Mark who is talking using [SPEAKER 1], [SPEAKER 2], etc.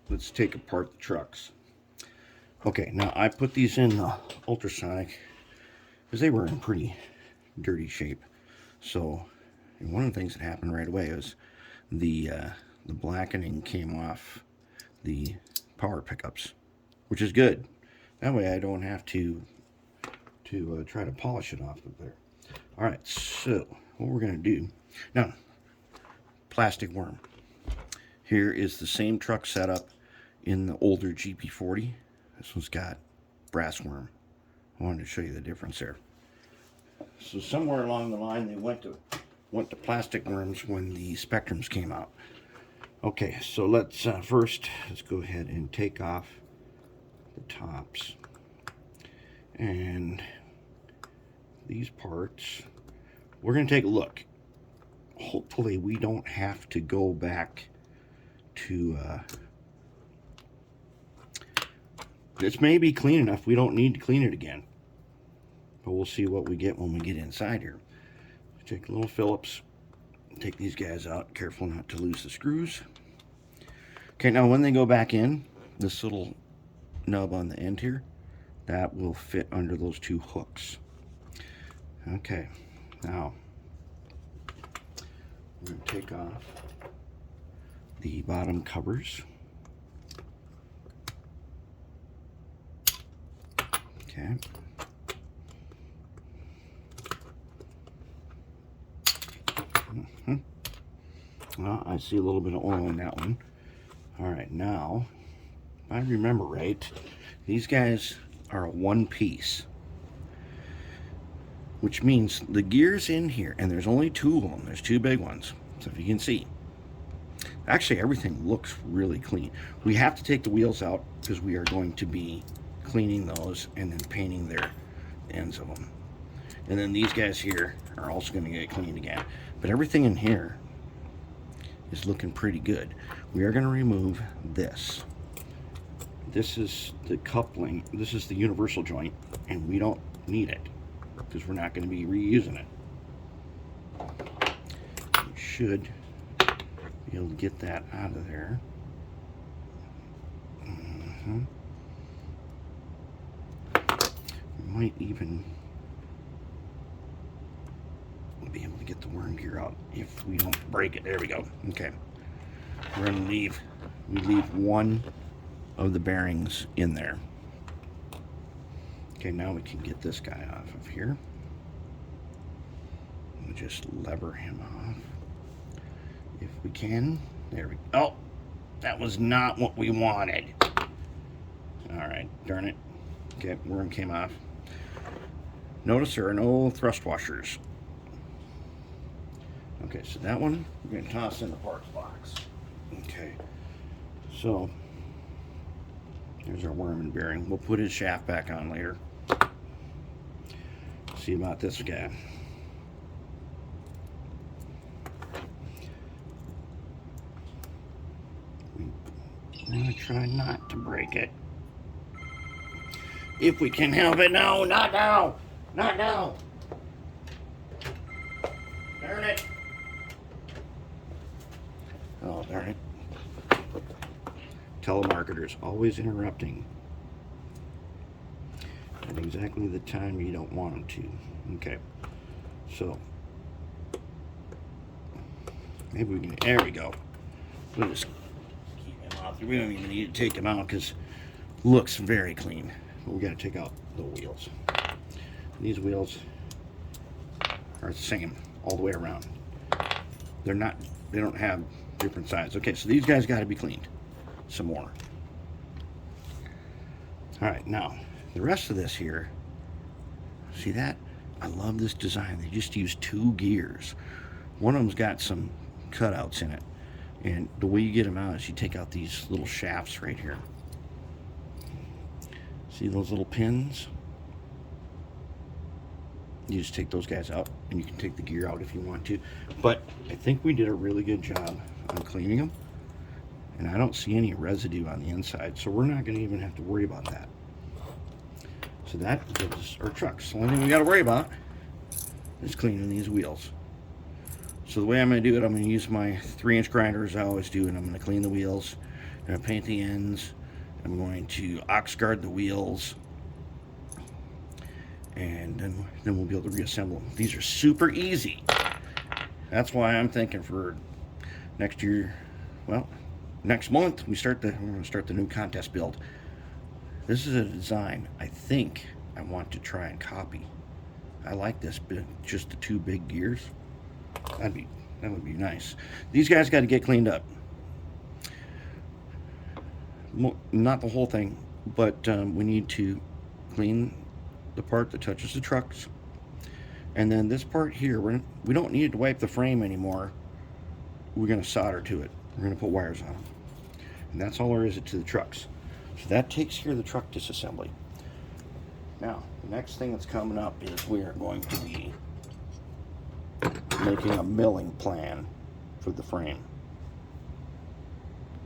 [SPEAKER 1] let's take apart the trucks. Okay, now I put these in the ultrasonic because they were in pretty dirty shape. So one of the things that happened right away was the blackening came off the power pickups, which is good. That way I don't have to try to polish it off of there. All right, so what we're going to do now, plastic worm. Here is the same truck setup in the older GP40. This one's got brass worm. I wanted to show you the difference there. So somewhere along the line they went to plastic worms when the Spectrums came out. Okay, so let's go ahead and take off the tops. And these parts, we're going to take a look. Hopefully we don't have to go back to this may be clean enough we don't need to clean it again, but we'll see what we get when we get inside here. Take a little Phillips, take these guys out, careful not to lose the screws. Okay, now when they go back in, this little nub on the end here, that will fit under those two hooks. Okay, now we're going to take off the bottom covers. Okay. Well, I see a little bit of oil in that one. All right, now, if I remember right, these guys are a one piece, which means the gears in here, and there's only two of them. There's two big ones. So if you can see, actually everything looks really clean. We have to take the wheels out because we are going to be cleaning those and then painting their ends of them. And then these guys here are also going to get cleaned again. But everything in here is looking pretty good. We are going to remove this. This is the coupling. This is the universal joint, and we don't need it because we're not going to be reusing it. We should be able to get that out of there. We might even be able to get the worm gear out if we don't break it. There we go. Okay, we're gonna leave one of the bearings in there. Okay, now we can get this guy off of here. We'll just lever him off if we can. There we go. Oh, that was not what we wanted. All right, darn it. Okay, worm came off. Notice there are no thrust washers. Okay, so that one we're going to toss in the parts box. Okay, so there's our worm and bearing. We'll put his shaft back on later. See about this guy. I'm going to try not to break it. If we can help it. No, not now. Not now. Darn it. Oh, darn it. Telemarketers always interrupting at exactly the time you don't want them to. Okay. So, maybe we can, there we go. We'll just keep him out there. We don't even need to take him out because it looks very clean. But we got to take out the wheels. These wheels are the same all the way around. They're not, they don't have different sides. Okay, so these guys got to be cleaned some more. All right, now the rest of this here, see that? I love this design. They just use two gears. One of them's got some cutouts in it, and the way you get them out is you take out these little shafts right here. See those little pins? You just take those guys out, and you can take the gear out if you want to. But I think we did a really good job on cleaning them, and I don't see any residue on the inside, so we're not going to even have to worry about that. So that is our trucks. The only thing we got to worry about is cleaning these wheels. So the way I'm going to do it, I'm going to use my 3-inch grinder as I always do, and I'm going to clean the wheels I'm going to paint the ends. I'm going to ox guard the wheels. And then we'll be able to reassemble them. These are super easy. That's why I'm thinking for next year, well, next month we're going to start the new contest build. This is a design I think I want to try and copy. I like this, but just the 2 big gears. That would be nice. These guys got to get cleaned up. Not the whole thing, but we need to clean the part that touches the trucks. And then this part here, we don't need to wipe the frame anymore. We're going to solder to it. We're going to put wires on them. And that's all there is to the trucks. So that takes care of the truck disassembly. Now, the next thing that's coming up is we are going to be making a milling plan for the frame.